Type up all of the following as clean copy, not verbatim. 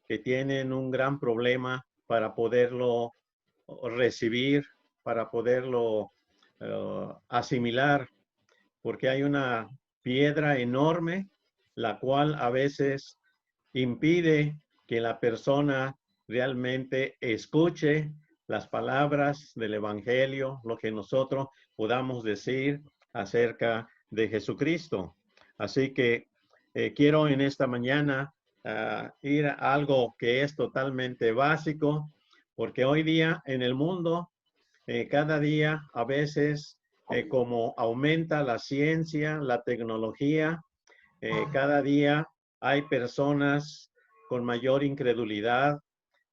que tienen un gran problema para poderlo recibir, para poderlo asimilar, porque hay una piedra enorme, la cual a veces impide que la persona realmente escuche las palabras del Evangelio, lo que nosotros podamos decir acerca de Jesucristo. Así que quiero en esta mañana ir a algo que es totalmente básico, porque hoy día en el mundo, cada día a veces, como aumenta la ciencia, la tecnología, cada día hay personas con mayor incredulidad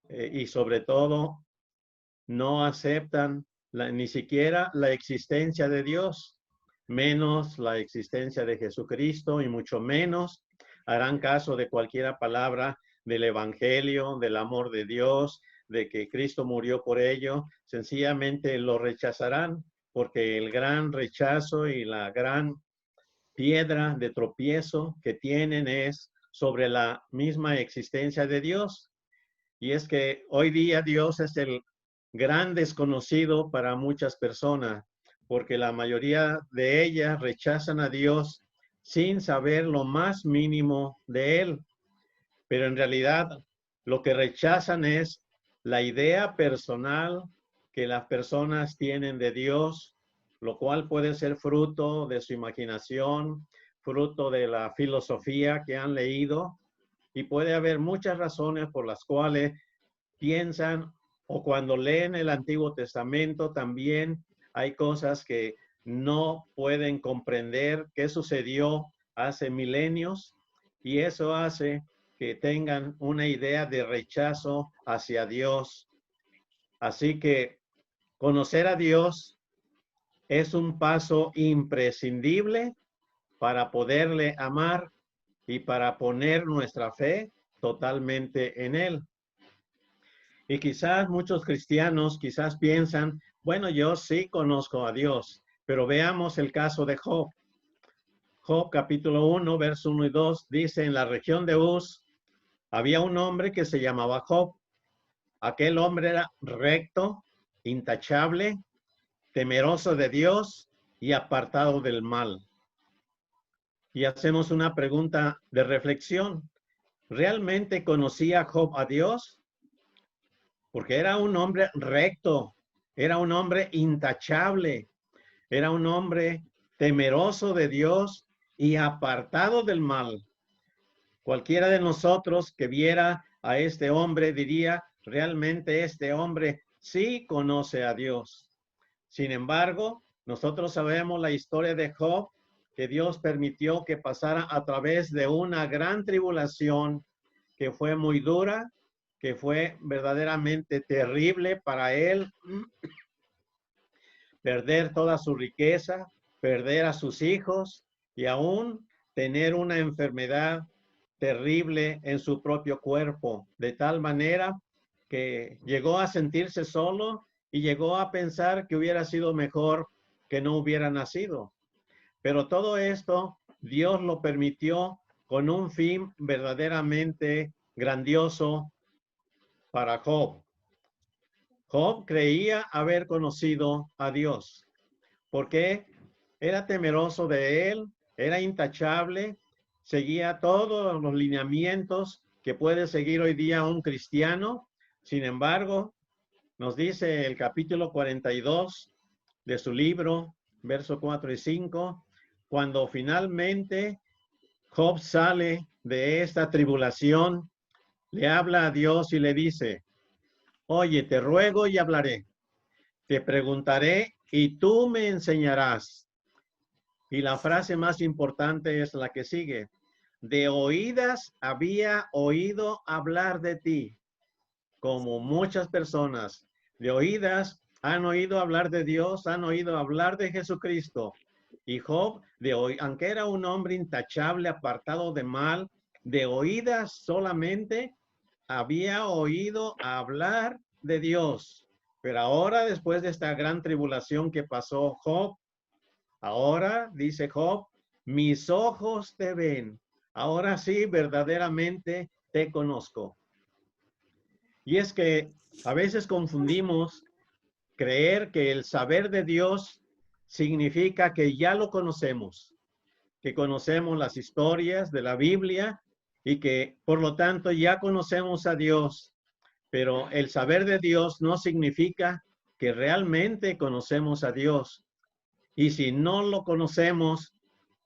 y sobre todo no aceptan ni siquiera la existencia de Dios, menos la existencia de Jesucristo y mucho menos harán caso de cualquier palabra del Evangelio, del amor de Dios, de que Cristo murió por ello. Sencillamente lo rechazarán porque el gran rechazo y la gran piedra de tropiezo que tienen es sobre la misma existencia de Dios. Y es que hoy día Dios es el gran desconocido para muchas personas, porque la mayoría de ellas rechazan a Dios sin saber lo más mínimo de Él. Pero en realidad lo que rechazan es la idea personal que las personas tienen de Dios, lo cual puede ser fruto de su imaginación, fruto de la filosofía que han leído, y puede haber muchas razones por las cuales piensan, o cuando leen el Antiguo Testamento también hay cosas que no pueden comprender qué sucedió hace milenios, y eso hace que tengan una idea de rechazo hacia Dios. Así que conocer a Dios es un paso imprescindible para poderle amar y para poner nuestra fe totalmente en Él. Y quizás muchos cristianos quizás piensan, bueno, yo sí conozco a Dios, pero veamos el caso de Job. Job capítulo 1, verso 1 y 2 dice, en la región de Uz había un hombre que se llamaba Job. Aquel hombre era recto, intachable, temeroso de Dios y apartado del mal. Y hacemos una pregunta de reflexión. ¿Realmente conocía Job a Dios? Porque era un hombre recto, era un hombre intachable, era un hombre temeroso de Dios y apartado del mal. Cualquiera de nosotros que viera a este hombre diría, realmente este hombre sí conoce a Dios. Sin embargo, nosotros sabemos la historia de Job, que Dios permitió que pasara a través de una gran tribulación que fue muy dura, que fue verdaderamente terrible para él, perder toda su riqueza, perder a sus hijos y aún tener una enfermedad terrible en su propio cuerpo, de tal manera que llegó a sentirse solo y llegó a pensar que hubiera sido mejor que no hubiera nacido. Pero todo esto Dios lo permitió con un fin verdaderamente grandioso para Job. Job creía haber conocido a Dios porque era temeroso de él, era intachable, seguía todos los lineamientos que puede seguir hoy día un cristiano. Sin embargo, nos dice el capítulo 42 de su libro, versos 4 y 5, cuando finalmente Job sale de esta tribulación, le habla a Dios y le dice, oye, te ruego y hablaré, te preguntaré y tú me enseñarás. Y la frase más importante es la que sigue. De oídas había oído hablar de ti, como muchas personas. De oídas han oído hablar de Dios, han oído hablar de Jesucristo. Y Job, aunque era un hombre intachable, apartado de mal, de oídas solamente había oído hablar de Dios. Pero ahora, después de esta gran tribulación que pasó Job, ahora, dice Job, mis ojos te ven. Ahora sí, verdaderamente te conozco. Y es que a veces confundimos creer que el saber de Dios significa que ya lo conocemos, que conocemos las historias de la Biblia y que por lo tanto ya conocemos a Dios. Pero el saber de Dios no significa que realmente conocemos a Dios. Y si no lo conocemos,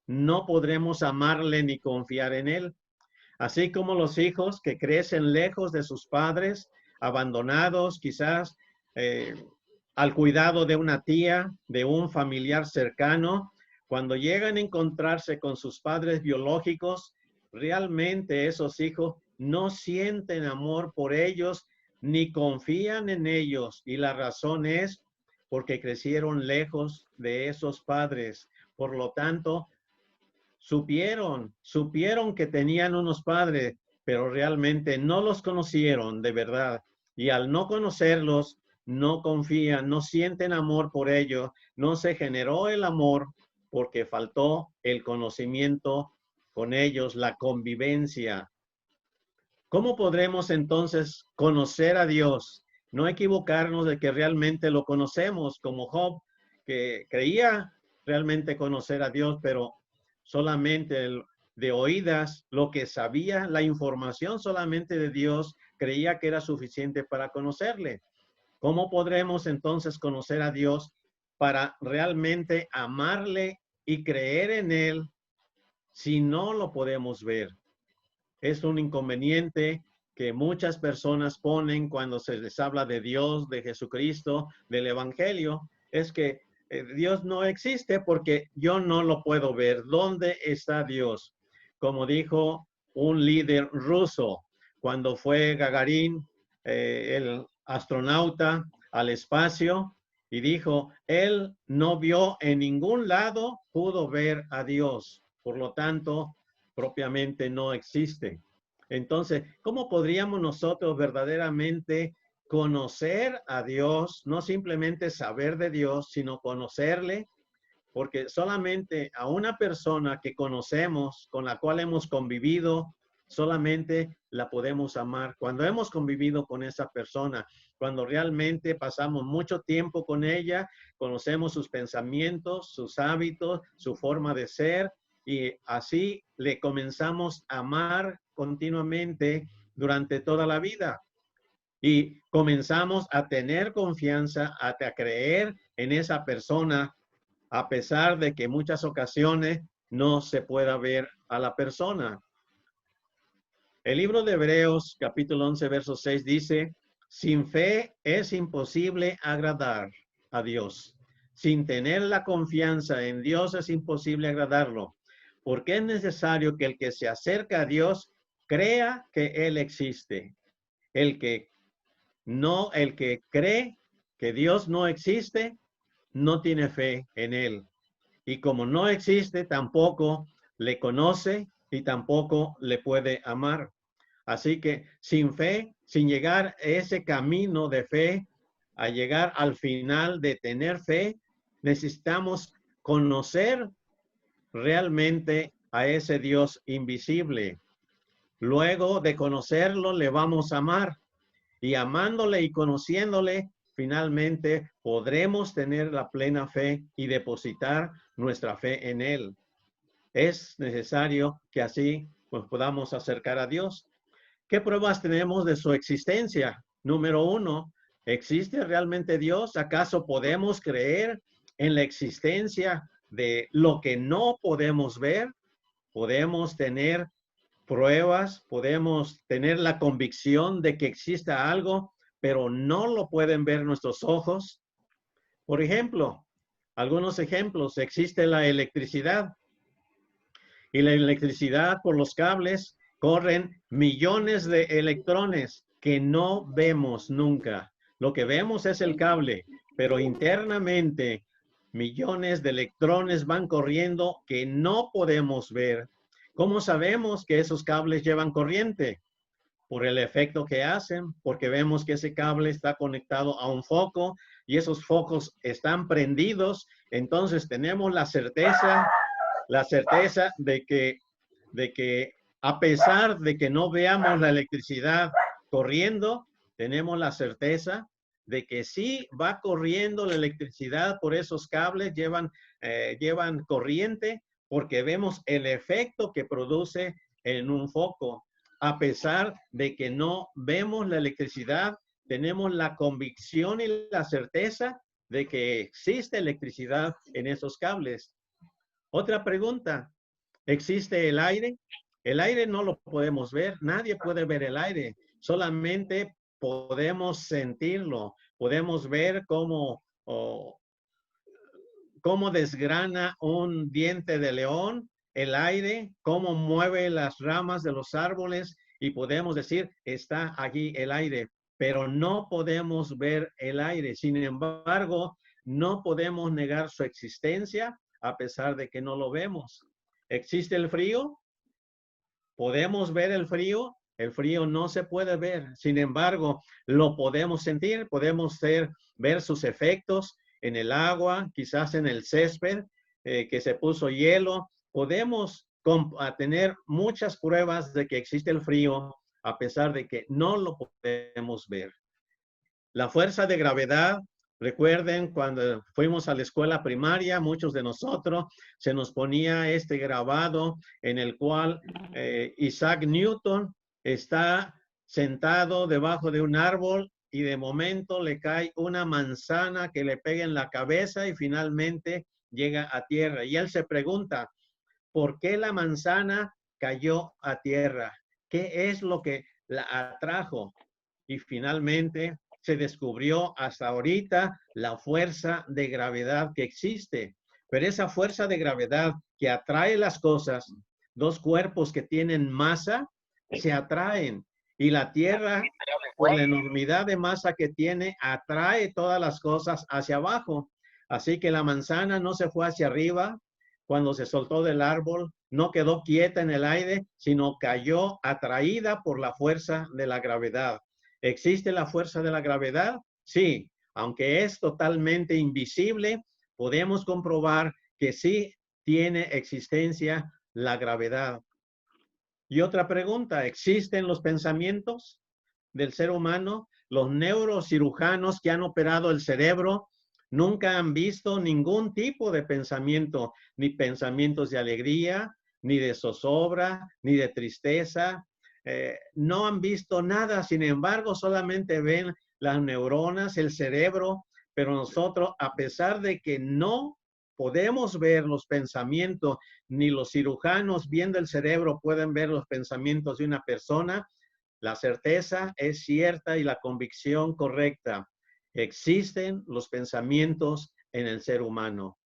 no podremos amarle ni confiar en él. Así como los hijos que crecen lejos de sus padres, abandonados quizás eh, al cuidado de una tía, de un familiar cercano, cuando llegan a encontrarse con sus padres biológicos, realmente esos hijos no sienten amor por ellos ni confían en ellos. Y la razón es porque crecieron lejos de esos padres. Por lo tanto, supieron que tenían unos padres, pero realmente no los conocieron de verdad. Y al no conocerlos, no confían, no sienten amor por ellos, no se generó el amor porque faltó el conocimiento con ellos, la convivencia. ¿Cómo podremos entonces conocer a Dios? No equivocarnos de que realmente lo conocemos, como Job, que creía realmente conocer a Dios, pero solamente de oídas, lo que sabía, la información solamente de Dios, creía que era suficiente para conocerle. ¿Cómo podremos entonces conocer a Dios para realmente amarle y creer en Él si no lo podemos ver? Es un inconveniente que muchas personas ponen cuando se les habla de Dios, de Jesucristo, del Evangelio, es que Dios no existe porque yo no lo puedo ver. ¿Dónde está Dios? Como dijo un líder ruso cuando fue Gagarin, el astronauta, al espacio, y dijo, él no vio en ningún lado, pudo ver a Dios. Por lo tanto, propiamente no existe. Entonces, ¿cómo podríamos nosotros verdaderamente conocer a Dios? No simplemente saber de Dios, sino conocerle, porque solamente a una persona que conocemos, con la cual hemos convivido, solamente la podemos amar. Cuando hemos convivido con esa persona, cuando realmente pasamos mucho tiempo con ella, conocemos sus pensamientos, sus hábitos, su forma de ser, y así le comenzamos a amar continuamente durante toda la vida. Y comenzamos a tener confianza, a creer en esa persona, a pesar de que en muchas ocasiones no se pueda ver a la persona. El libro de Hebreos, capítulo 11, verso 6 dice, sin fe es imposible agradar a Dios. Sin tener la confianza en Dios es imposible agradarlo, porque es necesario que el que se acerca a Dios crea que Él existe. El que cree que Dios no existe, no tiene fe en Él. Y como no existe, tampoco le conoce y tampoco le puede amar. Así que sin fe, sin llegar a ese camino de fe, a llegar al final de tener fe, necesitamos conocer realmente a ese Dios invisible. Luego de conocerlo, le vamos a amar. Y amándole y conociéndole, finalmente podremos tener la plena fe y depositar nuestra fe en Él. Es necesario que así pues, podamos acercar a Dios. ¿Qué pruebas tenemos de su existencia? Número uno, ¿existe realmente Dios? ¿Acaso podemos creer en la existencia de lo que no podemos ver? ¿Podemos tener pruebas, podemos tener la convicción de que exista algo, pero no lo pueden ver nuestros ojos? Por ejemplo, algunos ejemplos, existe la electricidad y la electricidad por los cables corren millones de electrones que no vemos nunca. Lo que vemos es el cable, pero internamente millones de electrones van corriendo que no podemos ver. ¿Cómo sabemos que esos cables llevan corriente? Por el efecto que hacen, porque vemos que ese cable está conectado a un foco y esos focos están prendidos, entonces tenemos la certeza de que A pesar de que no veamos la electricidad corriendo, tenemos la certeza de que sí va corriendo la electricidad por esos cables, llevan corriente, porque vemos el efecto que produce en un foco. A pesar de que no vemos la electricidad, tenemos la convicción y la certeza de que existe electricidad en esos cables. Otra pregunta, ¿existe el aire? El aire no lo podemos ver, nadie puede ver el aire, solamente podemos sentirlo, podemos ver cómo desgrana un diente de león, el aire, cómo mueve las ramas de los árboles y podemos decir, está allí el aire, pero no podemos ver el aire. Sin embargo, no podemos negar su existencia a pesar de que no lo vemos. ¿Existe el frío? ¿Podemos ver el frío? El frío no se puede ver. Sin embargo, lo podemos sentir, podemos ver sus efectos en el agua, quizás en el césped, que se puso hielo. Podemos tener muchas pruebas de que existe el frío a pesar de que no lo podemos ver. La fuerza de gravedad, recuerden cuando fuimos a la escuela primaria, muchos de nosotros se nos ponía este grabado en el cual Isaac Newton está sentado debajo de un árbol y de momento le cae una manzana que le pega en la cabeza y finalmente llega a tierra. Y él se pregunta, ¿por qué la manzana cayó a tierra? ¿Qué es lo que la atrajo? Y finalmente se descubrió hasta ahorita la fuerza de gravedad que existe. Pero esa fuerza de gravedad que atrae las cosas, dos cuerpos que tienen masa, se atraen. Y la Tierra, por la enormidad de masa que tiene, atrae todas las cosas hacia abajo. Así que la manzana no se fue hacia arriba cuando se soltó del árbol, no quedó quieta en el aire, sino cayó atraída por la fuerza de la gravedad. ¿Existe la fuerza de la gravedad? Sí, aunque es totalmente invisible, podemos comprobar que sí tiene existencia la gravedad. Y otra pregunta, ¿existen los pensamientos del ser humano? Los neurocirujanos que han operado el cerebro nunca han visto ningún tipo de pensamiento, ni pensamientos de alegría, ni de zozobra, ni de tristeza. No han visto nada, sin embargo, solamente ven las neuronas, el cerebro, pero nosotros, a pesar de que no podemos ver los pensamientos, ni los cirujanos viendo el cerebro pueden ver los pensamientos de una persona, la certeza es cierta y la convicción correcta. Existen los pensamientos en el ser humano.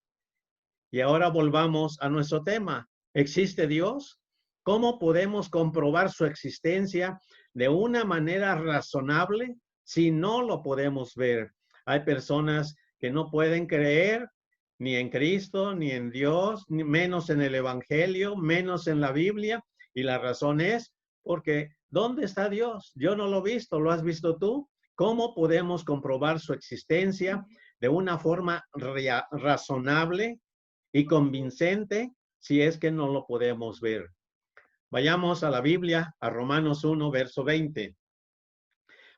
Y ahora volvamos a nuestro tema. ¿Existe Dios? ¿Cómo podemos comprobar su existencia de una manera razonable si no lo podemos ver? Hay personas que no pueden creer ni en Cristo, ni en Dios, ni menos en el Evangelio, menos en la Biblia. Y la razón es porque ¿dónde está Dios? Yo no lo he visto, ¿lo has visto tú? ¿Cómo podemos comprobar su existencia de una forma razonable y convincente si es que no lo podemos ver? Vayamos a la Biblia, a Romanos 1, verso 20.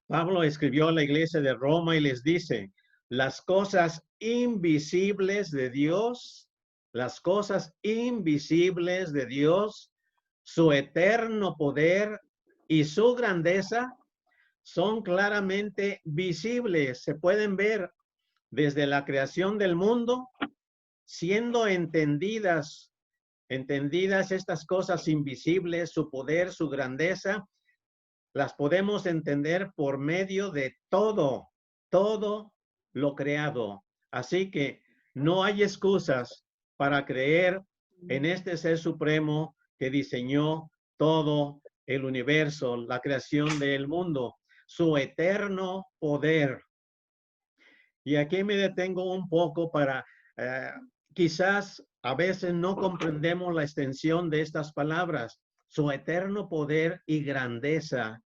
Pablo escribió a la iglesia de Roma y les dice, las cosas invisibles de Dios, las cosas invisibles de Dios, su eterno poder y su grandeza son claramente visibles, se pueden ver desde la creación del mundo, siendo entendidas estas cosas invisibles, su poder, su grandeza, las podemos entender por medio de todo lo creado. Así que no hay excusas para creer en este ser supremo que diseñó todo el universo, la creación del mundo, su eterno poder. Y aquí me detengo un poco para, quizás a veces no comprendemos la extensión de estas palabras, su eterno poder y grandeza.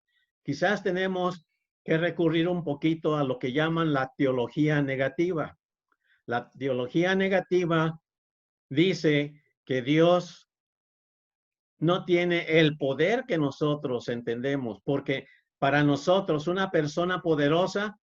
Quizás tenemos que recurrir un poquito a lo que llaman la teología negativa. La teología negativa dice que Dios no tiene el poder que nosotros entendemos, porque para nosotros una persona poderosa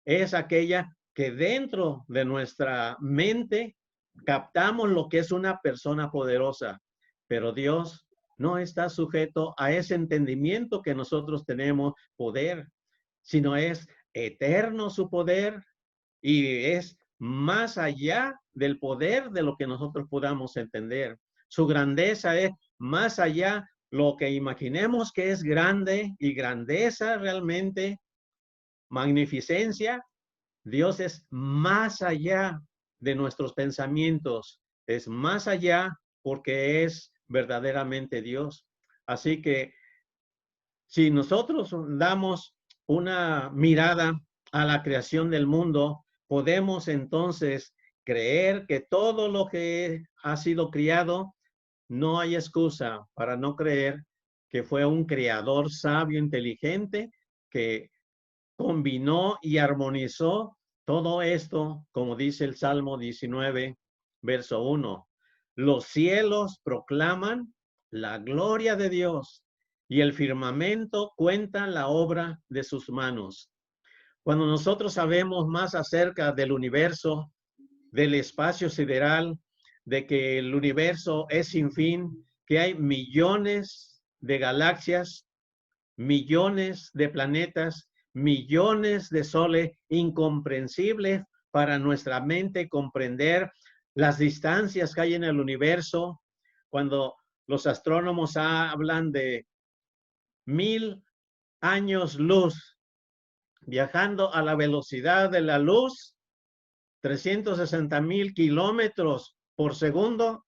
es aquella que dentro de nuestra mente captamos lo que es una persona poderosa, pero Dios no está sujeto a ese entendimiento que nosotros tenemos poder, sino es eterno su poder y es más allá del poder de lo que nosotros podamos entender. Su grandeza es más allá lo que imaginemos que es grande y grandeza realmente, magnificencia. Dios es más allá de nuestros pensamientos, es más allá porque es verdaderamente Dios. Así que si nosotros damos una mirada a la creación del mundo, podemos entonces creer que todo lo que ha sido criado, no hay excusa para no creer que fue un creador sabio, inteligente, que combinó y armonizó todo esto, como dice el Salmo 19, verso 1. Los cielos proclaman la gloria de Dios y el firmamento cuenta la obra de sus manos. Cuando nosotros sabemos más acerca del universo, del espacio sideral, de que el universo es sin fin, que hay millones de galaxias, millones de planetas, millones de soles, incomprensibles para nuestra mente comprender las distancias que hay en el universo. Cuando los astrónomos hablan de 1000 años luz, viajando a la velocidad de la luz, 360,000 kilómetros por segundo,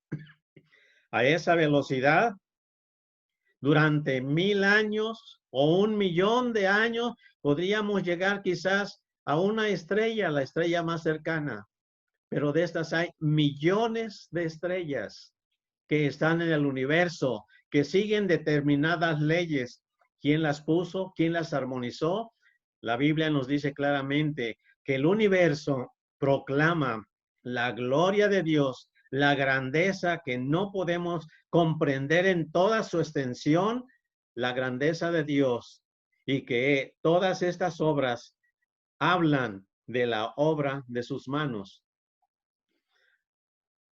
a esa velocidad, durante 1000 años o 1 millón de años, podríamos llegar quizás a una estrella, la estrella más cercana. Pero de estas hay millones de estrellas que están en el universo, que siguen determinadas leyes. ¿Quién las puso? ¿Quién las armonizó? La Biblia nos dice claramente que el universo proclama la gloria de Dios, la grandeza que no podemos comprender en toda su extensión, la grandeza de Dios, y que todas estas obras hablan de la obra de sus manos.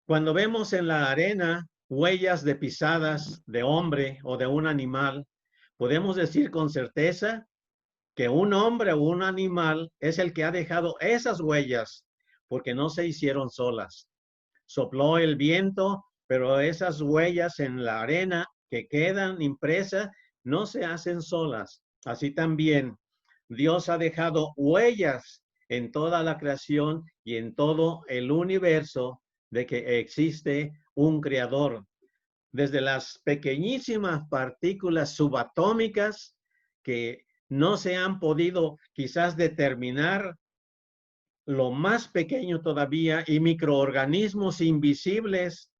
Cuando vemos en la arena huellas de pisadas de hombre o de un animal, podemos decir con certeza que un hombre o un animal es el que ha dejado esas huellas, porque no se hicieron solas. Sopló el viento, pero esas huellas en la arena que quedan impresas no se hacen solas. Así también Dios ha dejado huellas en toda la creación y en todo el universo de que existe un creador. Desde las pequeñísimas partículas subatómicas que no se han podido quizás determinar, lo más pequeño todavía, y microorganismos invisibles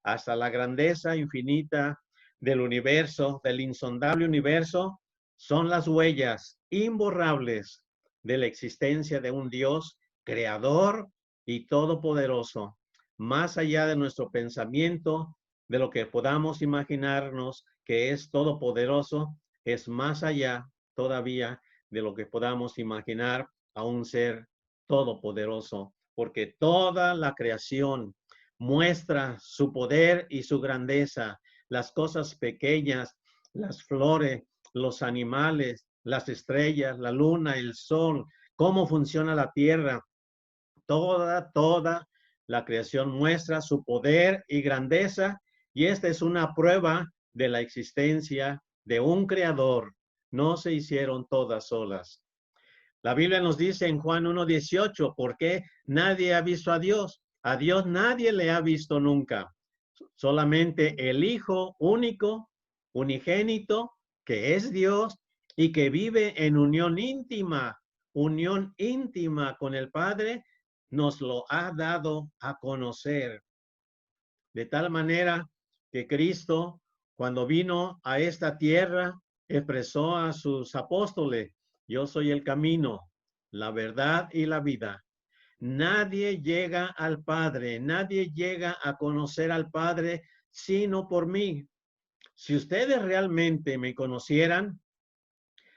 hasta la grandeza infinita del universo, del insondable universo, son las huellas imborrables de la existencia de un Dios creador y todopoderoso, más allá de nuestro pensamiento, de lo que podamos imaginarnos que es todopoderoso, es más allá todavía de lo que podamos imaginar a un ser todopoderoso, porque toda la creación muestra su poder y su grandeza, las cosas pequeñas, las flores, los animales, las estrellas, la luna, el sol, cómo funciona la tierra. Toda la creación muestra su poder y grandeza, y esta es una prueba de la existencia de un creador. No se hicieron todas solas. La Biblia nos dice en Juan 1:18, ¿por qué nadie ha visto a Dios? A Dios nadie le ha visto nunca. Solamente el Hijo único, unigénito, que es Dios y que vive en unión íntima con el Padre, nos lo ha dado a conocer. De tal manera que Cristo, cuando vino a esta tierra, expresó a sus apóstoles: yo soy el camino, la verdad y la vida. Nadie llega al Padre, nadie llega a conocer al Padre sino por mí. Si ustedes realmente me conocieran,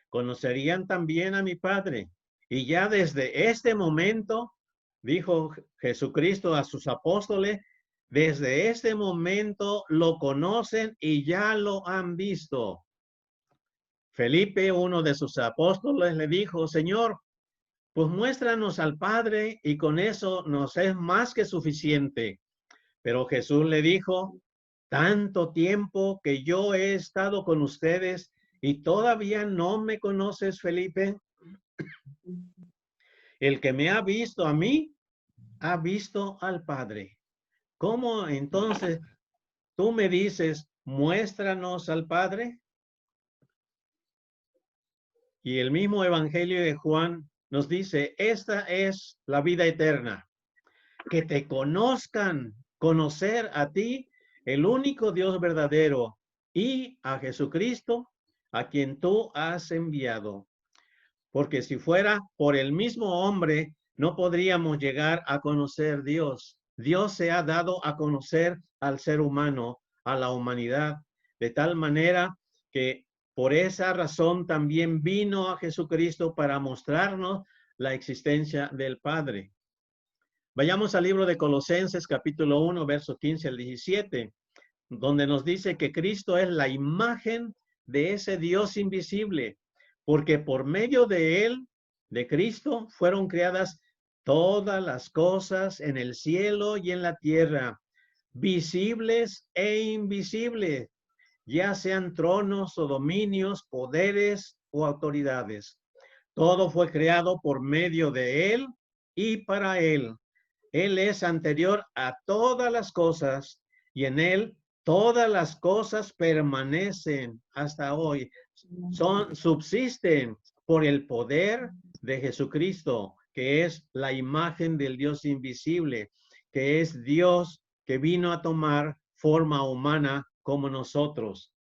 conocerían también a mi Padre. Y ya desde este momento, dijo Jesucristo a sus apóstoles, desde este momento lo conocen y ya lo han visto. Felipe, uno de sus apóstoles, le dijo, Señor, pues muéstranos al Padre y con eso nos es más que suficiente. Pero Jesús le dijo, tanto tiempo que yo he estado con ustedes y todavía no me conoces, Felipe. El que me ha visto a mí, ha visto al Padre. ¿Cómo entonces tú me dices, muéstranos al Padre? Y el mismo Evangelio de Juan nos dice, esta es la vida eterna, que te conozcan, conocer a ti, el único Dios verdadero, y a Jesucristo, a quien tú has enviado. Porque si fuera por el mismo hombre, no podríamos llegar a conocer Dios. Dios se ha dado a conocer al ser humano, a la humanidad, de tal manera que por esa razón también vino a Jesucristo para mostrarnos la existencia del Padre. Vayamos al libro de Colosenses, capítulo 1, verso 15 al 17, donde nos dice que Cristo es la imagen de ese Dios invisible, porque por medio de él, de Cristo, fueron creadas todas las cosas en el cielo y en la tierra, visibles e invisibles, ya sean tronos o dominios, poderes o autoridades. Todo fue creado por medio de él y para él. Él es anterior a todas las cosas y en él todas las cosas permanecen hasta hoy. Subsisten por el poder de Jesucristo, que es la imagen del Dios invisible, que es Dios que vino a tomar forma humana como nosotros.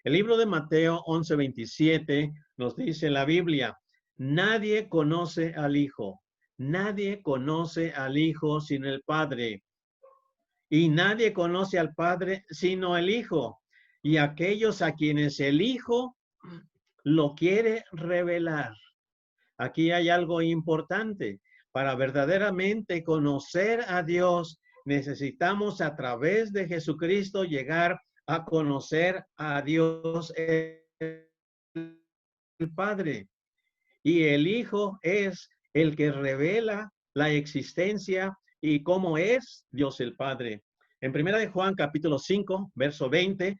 El libro de Mateo 11:27 nos dice la Biblia, nadie conoce al Hijo, nadie conoce al Hijo sino el Padre, y nadie conoce al Padre sino el Hijo, y aquellos a quienes el Hijo lo quiere revelar. Aquí hay algo importante. Para verdaderamente conocer a Dios, necesitamos a través de Jesucristo llegar a conocer a Dios el Padre. Y el Hijo es el que revela la existencia y cómo es Dios el Padre. En primera de Juan, capítulo 5, verso 20,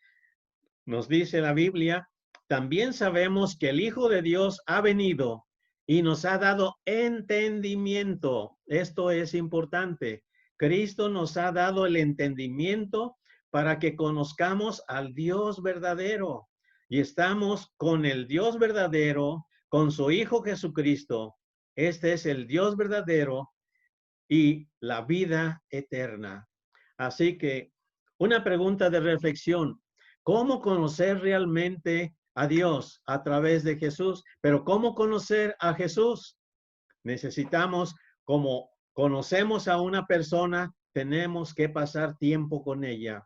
nos dice la Biblia, también sabemos que el Hijo de Dios ha venido y nos ha dado entendimiento. Esto es importante. Cristo nos ha dado el entendimiento para que conozcamos al Dios verdadero. Y estamos con el Dios verdadero, con su Hijo Jesucristo. Este es el Dios verdadero y la vida eterna. Así que una pregunta de reflexión. ¿Cómo conocer realmente a Dios a través de Jesús? Pero ¿cómo conocer a Jesús? Necesitamos, como conocemos a una persona, tenemos que pasar tiempo con ella.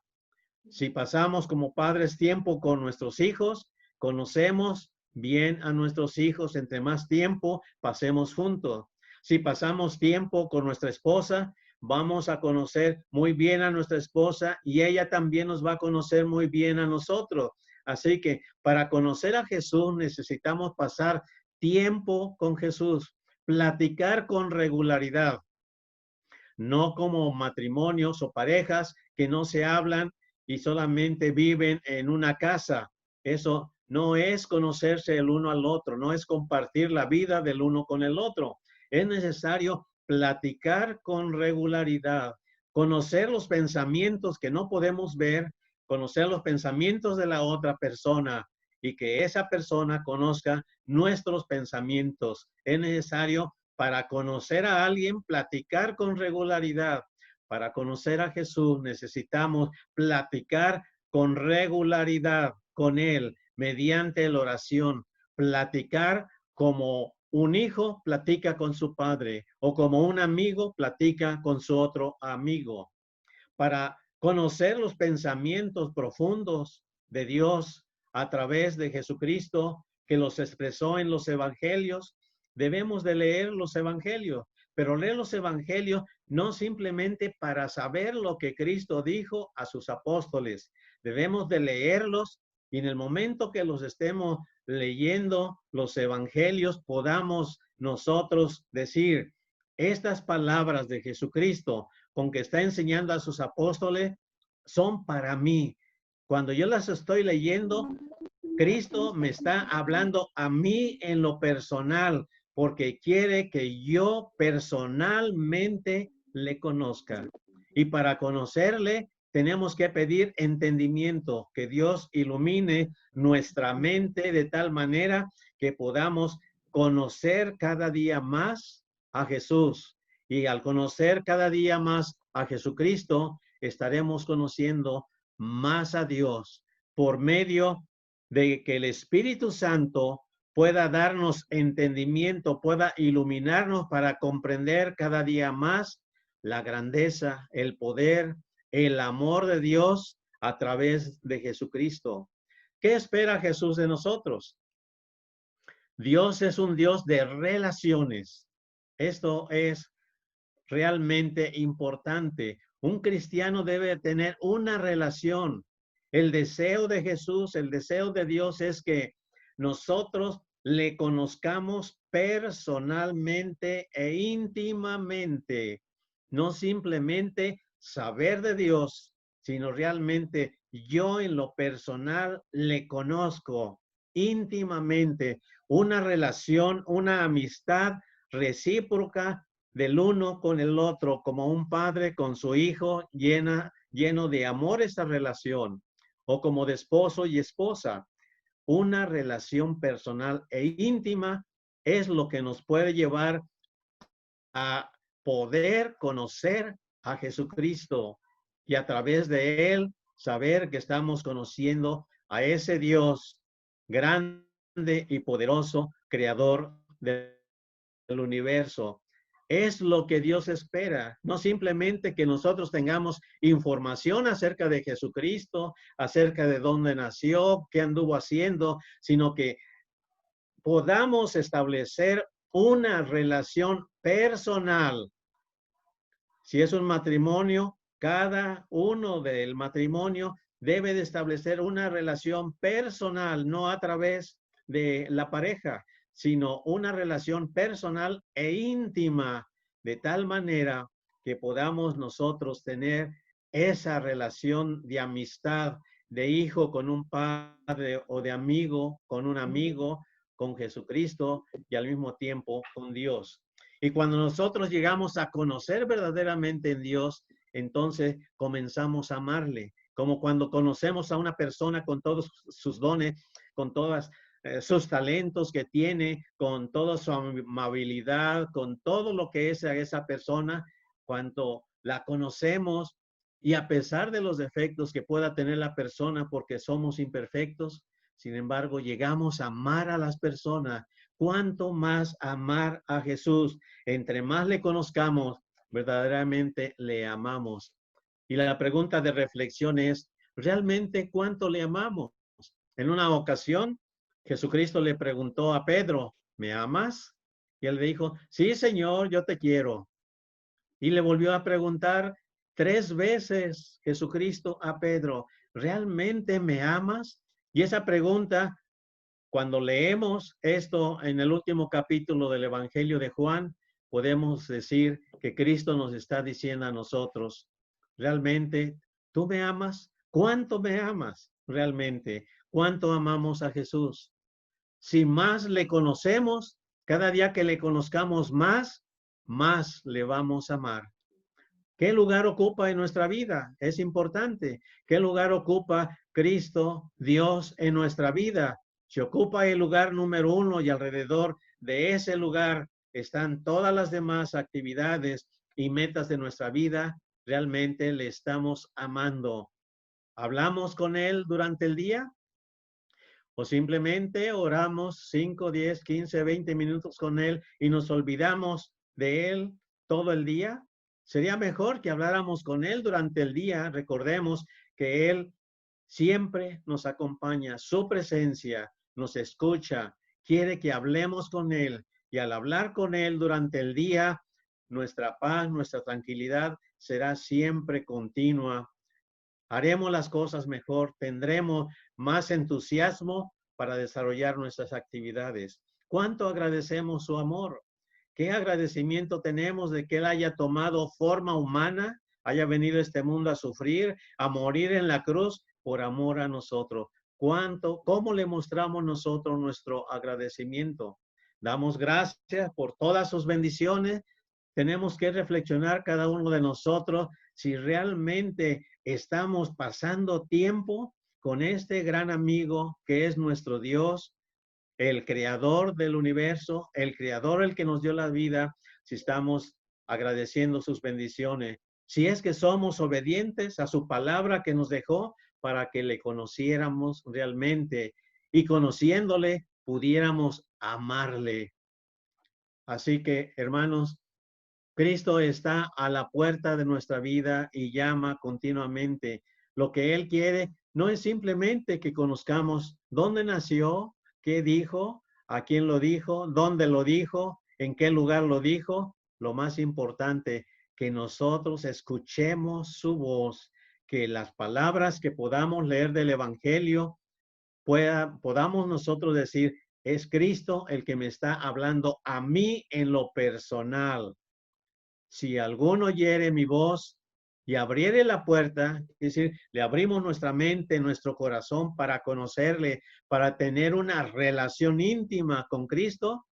Si pasamos como padres tiempo con nuestros hijos, conocemos bien a nuestros hijos, entre más tiempo pasemos juntos. Si pasamos tiempo con nuestra esposa, vamos a conocer muy bien a nuestra esposa y ella también nos va a conocer muy bien a nosotros. Así que para conocer a Jesús necesitamos pasar tiempo con Jesús, platicar con regularidad, no como matrimonios o parejas que no se hablan y solamente viven en una casa. Eso no es conocerse el uno al otro, no es compartir la vida del uno con el otro. Es necesario platicar con regularidad, conocer los pensamientos que no podemos ver, conocer los pensamientos de la otra persona y que esa persona conozca nuestros pensamientos. Es necesario para conocer a alguien, platicar con regularidad. Para conocer a Jesús necesitamos platicar con regularidad con Él mediante la oración. Platicar como un hijo platica con su padre o como un amigo platica con su otro amigo. Para conocer los pensamientos profundos de Dios a través de Jesucristo, que los expresó en los evangelios. Debemos de leer los evangelios, pero leer los evangelios no simplemente para saber lo que Cristo dijo a sus apóstoles. Debemos de leerlos y en el momento que los estemos leyendo los evangelios podamos nosotros decir, estas palabras de Jesucristo con que está enseñando a sus apóstoles son para mí. Cuando yo las estoy leyendo, Cristo me está hablando a mí en lo personal, porque quiere que yo personalmente le conozca. Y para conocerle, tenemos que pedir entendimiento, que Dios ilumine nuestra mente de tal manera que podamos conocer cada día más a Jesús. Y al conocer cada día más a Jesucristo, estaremos conociendo más a Dios por medio de que el Espíritu Santo pueda darnos entendimiento, pueda iluminarnos para comprender cada día más la grandeza, el poder, el amor de Dios a través de Jesucristo. ¿Qué espera Jesús de nosotros? Dios es un Dios de relaciones. Esto es realmente importante. Un cristiano debe tener una relación. El deseo de Jesús, el deseo de Dios es que nosotros le conozcamos personalmente e íntimamente. No simplemente saber de Dios, sino realmente yo en lo personal le conozco íntimamente. Una relación, una amistad recíproca del uno con el otro, como un padre con su hijo, lleno de amor esa relación, o como de esposo y esposa. Una relación personal e íntima es lo que nos puede llevar a poder conocer a Jesucristo y a través de él saber que estamos conociendo a ese Dios grande y poderoso, creador del universo. Es lo que Dios espera, no simplemente que nosotros tengamos información acerca de Jesucristo, acerca de dónde nació, qué anduvo haciendo, sino que podamos establecer una relación personal. Si es un matrimonio, cada uno del matrimonio debe de establecer una relación personal, no a través de la pareja, sino una relación personal e íntima, de tal manera que podamos nosotros tener esa relación de amistad, de hijo con un padre o de amigo con un amigo, con Jesucristo y al mismo tiempo con Dios. Y cuando nosotros llegamos a conocer verdaderamente en Dios, entonces comenzamos a amarle, como cuando conocemos a una persona con todos sus dones, con todas sus talentos que tiene, con toda su amabilidad, con todo lo que es a esa persona, cuando la conocemos y a pesar de los defectos que pueda tener la persona porque somos imperfectos, sin embargo, llegamos a amar a las personas. ¿Cuánto más amar a Jesús? Entre más le conozcamos, verdaderamente le amamos. Y la pregunta de reflexión es, ¿realmente cuánto le amamos? En una ocasión, Jesucristo le preguntó a Pedro, ¿me amas? Y él le dijo, sí, Señor, yo te quiero. Y le volvió a preguntar 3 veces Jesucristo a Pedro, ¿realmente me amas? Y esa pregunta, cuando leemos esto en el último capítulo del Evangelio de Juan, podemos decir que Cristo nos está diciendo a nosotros, ¿realmente tú me amas? ¿Cuánto me amas realmente? ¿Cuánto amamos a Jesús? Si más le conocemos, cada día que le conozcamos más, más le vamos a amar. ¿Qué lugar ocupa en nuestra vida? Es importante. ¿Qué lugar ocupa Cristo, Dios, en nuestra vida? Se ocupa el lugar número 1 y alrededor de ese lugar están todas las demás actividades y metas de nuestra vida. Realmente le estamos amando. ¿Hablamos con Él durante el día? ¿O simplemente oramos 5, 10, 15, 20 minutos con Él y nos olvidamos de Él todo el día? Sería mejor que habláramos con Él durante el día. Recordemos que Él siempre nos acompaña. Su presencia nos escucha, quiere que hablemos con Él. Y al hablar con Él durante el día, nuestra paz, nuestra tranquilidad será siempre continua. Haremos las cosas mejor, tendremos más entusiasmo para desarrollar nuestras actividades. ¿Cuánto agradecemos su amor? ¿Qué agradecimiento tenemos de que Él haya tomado forma humana, haya venido a este mundo a sufrir, a morir en la cruz por amor a nosotros? ¿Cómo le mostramos nosotros nuestro agradecimiento? Damos gracias por todas sus bendiciones. Tenemos que reflexionar cada uno de nosotros si realmente estamos pasando tiempo con este gran amigo que es nuestro Dios, el creador del universo, el creador, el que nos dio la vida, si estamos agradeciendo sus bendiciones, si es que somos obedientes a su palabra que nos dejó para que le conociéramos realmente y conociéndole pudiéramos amarle. Así que, hermanos, Cristo está a la puerta de nuestra vida y llama continuamente. Lo que Él quiere no es simplemente que conozcamos dónde nació, qué dijo, a quién lo dijo, dónde lo dijo, en qué lugar lo dijo. Lo más importante, que nosotros escuchemos su voz, que las palabras que podamos leer del Evangelio podamos nosotros decir, es Cristo el que me está hablando a mí en lo personal. Si alguno oyere mi voz y abriere la puerta, es decir, le abrimos nuestra mente, nuestro corazón para conocerle, para tener una relación íntima con Cristo,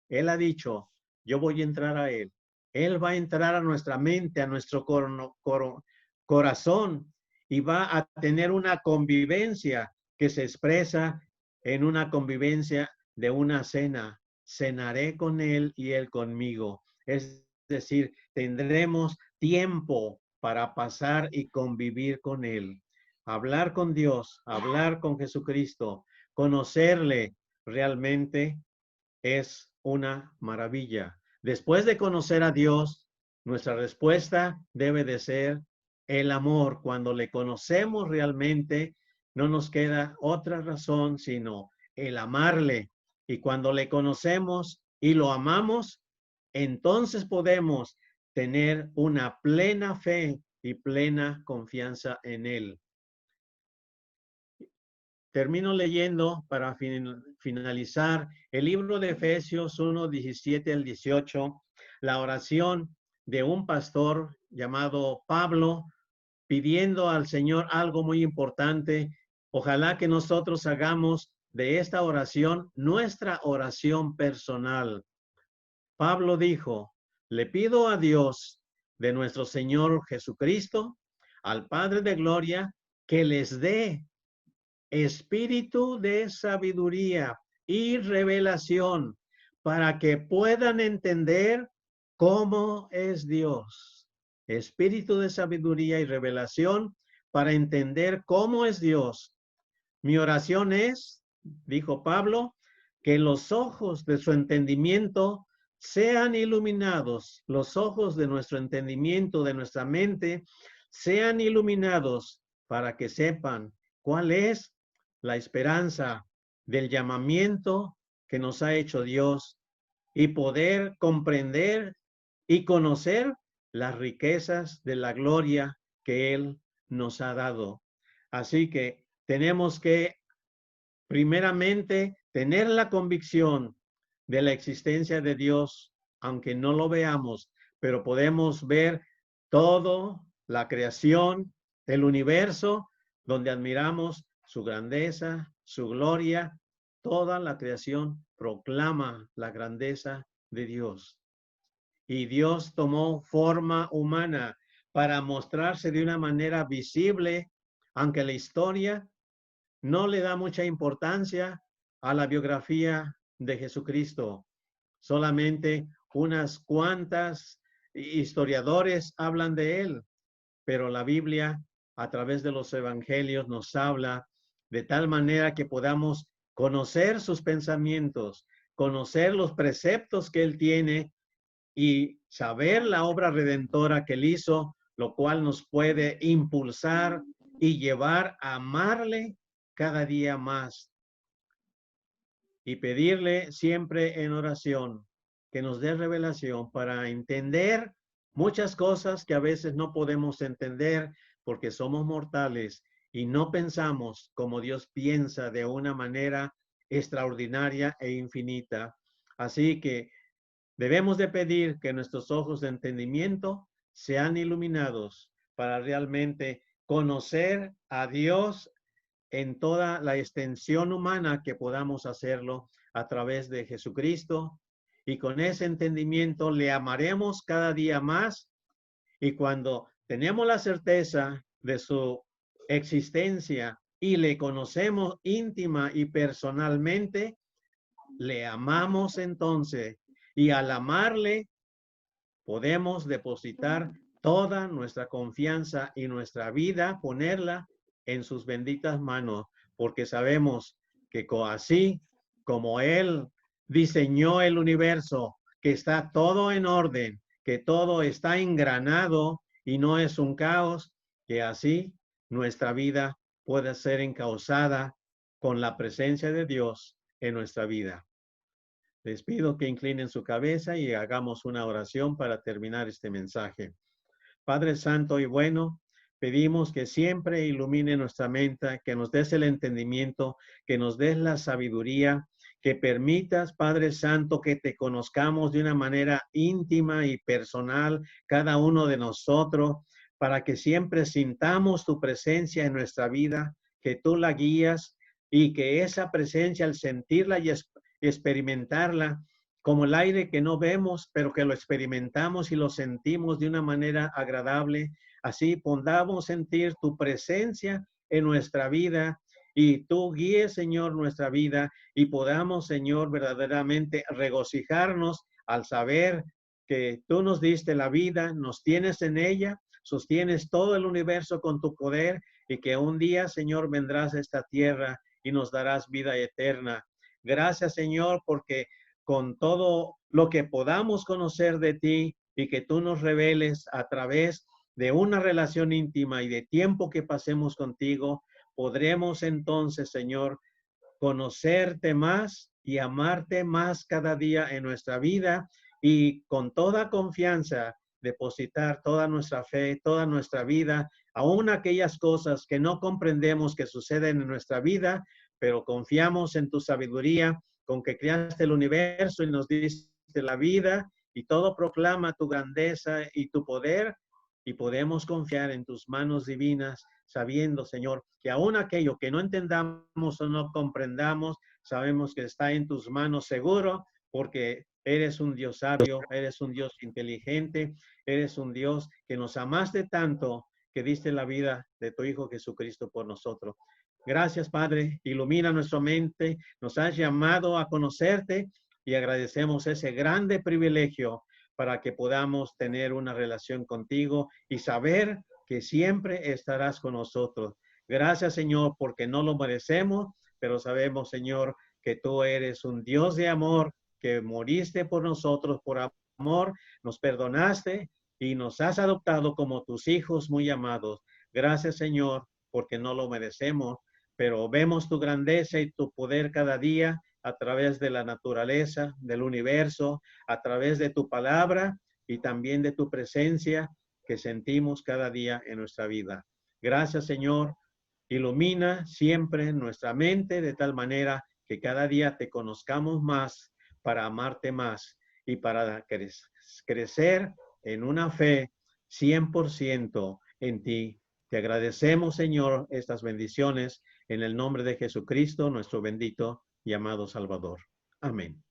Él ha dicho, yo voy a entrar a Él. Él va a entrar a nuestra mente, a nuestro corazón y va a tener una convivencia que se expresa en una convivencia de una cena. Cenaré con Él y Él conmigo. Es decir, tendremos tiempo para pasar y convivir con Él. Hablar con Dios, hablar con Jesucristo, conocerle realmente es una maravilla. Después de conocer a Dios, nuestra respuesta debe de ser el amor. Cuando le conocemos realmente, no nos queda otra razón sino el amarle. Y cuando le conocemos y lo amamos, entonces podemos tener una plena fe y plena confianza en Él. Termino leyendo para finalizar el libro de Efesios 1, 17 al 18, la oración de un pastor llamado Pablo, pidiendo al Señor algo muy importante. Ojalá que nosotros hagamos de esta oración nuestra oración personal. Pablo dijo, le pido a Dios de nuestro Señor Jesucristo, al Padre de Gloria, que les dé espíritu de sabiduría y revelación para que puedan entender cómo es Dios. Espíritu de sabiduría y revelación para entender cómo es Dios. Mi oración es, dijo Pablo, que los ojos de su entendimiento sean iluminados, los ojos de nuestro entendimiento, de nuestra mente, sean iluminados para que sepan cuál es la esperanza del llamamiento que nos ha hecho Dios y poder comprender y conocer las riquezas de la gloria que Él nos ha dado. Así que tenemos que, primeramente, tener la convicción de la existencia de Dios, aunque no lo veamos, pero podemos ver todo, la creación, el universo, donde admiramos su grandeza, su gloria. Toda la creación proclama la grandeza de Dios. Y Dios tomó forma humana para mostrarse de una manera visible, aunque la historia no le da mucha importancia a la biografía de Jesucristo. Solamente unas cuantas historiadores hablan de él, pero la Biblia a través de los evangelios nos habla de tal manera que podamos conocer sus pensamientos, conocer los preceptos que él tiene y saber la obra redentora que él hizo, lo cual nos puede impulsar y llevar a amarle cada día más y pedirle siempre en oración que nos dé revelación para entender muchas cosas que a veces no podemos entender porque somos mortales y no pensamos como Dios piensa de una manera extraordinaria e infinita. Así que debemos de pedir que nuestros ojos de entendimiento sean iluminados para realmente conocer a Dios en toda la extensión humana que podamos hacerlo a través de Jesucristo. Y con ese entendimiento le amaremos cada día más. Y cuando tenemos la certeza de su existencia y le conocemos íntima y personalmente, le amamos entonces. Y al amarle, podemos depositar toda nuestra confianza y nuestra vida, ponerla en sus benditas manos, porque sabemos que así como Él diseñó el universo, que está todo en orden, que todo está engranado y no es un caos, que así nuestra vida puede ser encauzada con la presencia de Dios en nuestra vida. Les pido que inclinen su cabeza y hagamos una oración para terminar este mensaje. Padre Santo y bueno, pedimos que siempre ilumine nuestra mente, que nos des el entendimiento, que nos des la sabiduría, que permitas, Padre Santo, que te conozcamos de una manera íntima y personal, cada uno de nosotros, para que siempre sintamos tu presencia en nuestra vida, que tú la guías y que esa presencia, al sentirla y experimentarla, como el aire que no vemos, pero que lo experimentamos y lo sentimos de una manera agradable. Así podamos sentir tu presencia en nuestra vida y tú guíes, Señor, nuestra vida y podamos, Señor, verdaderamente regocijarnos al saber que tú nos diste la vida, nos tienes en ella, sostienes todo el universo con tu poder y que un día, Señor, vendrás a esta tierra y nos darás vida eterna. Gracias, Señor, porque con todo lo que podamos conocer de ti y que tú nos reveles a través de una relación íntima y de tiempo que pasemos contigo, podremos entonces, Señor, conocerte más y amarte más cada día en nuestra vida y con toda confianza depositar toda nuestra fe, toda nuestra vida, aún aquellas cosas que no comprendemos que suceden en nuestra vida, pero confiamos en tu sabiduría, con que creaste el universo y nos diste la vida y todo proclama tu grandeza y tu poder y podemos confiar en tus manos divinas, sabiendo, Señor, que aún aquello que no entendamos o no comprendamos, sabemos que está en tus manos seguro, porque eres un Dios sabio, eres un Dios inteligente, eres un Dios que nos amaste tanto que diste la vida de tu Hijo Jesucristo por nosotros. Gracias, Padre. Ilumina nuestra mente. Nos has llamado a conocerte y agradecemos ese grande privilegio para que podamos tener una relación contigo y saber que siempre estarás con nosotros. Gracias, Señor, porque no lo merecemos, pero sabemos, Señor, que tú eres un Dios de amor, que moriste por nosotros por amor, nos perdonaste y nos has adoptado como tus hijos muy amados. Gracias, Señor, porque no lo merecemos, pero vemos tu grandeza y tu poder cada día a través de la naturaleza, del universo, a través de tu palabra y también de tu presencia que sentimos cada día en nuestra vida. Gracias, Señor. Ilumina siempre nuestra mente de tal manera que cada día te conozcamos más para amarte más y para crecer en una fe 100% en ti. Te agradecemos, Señor, estas bendiciones en el nombre de Jesucristo, nuestro bendito y amado Salvador. Amén.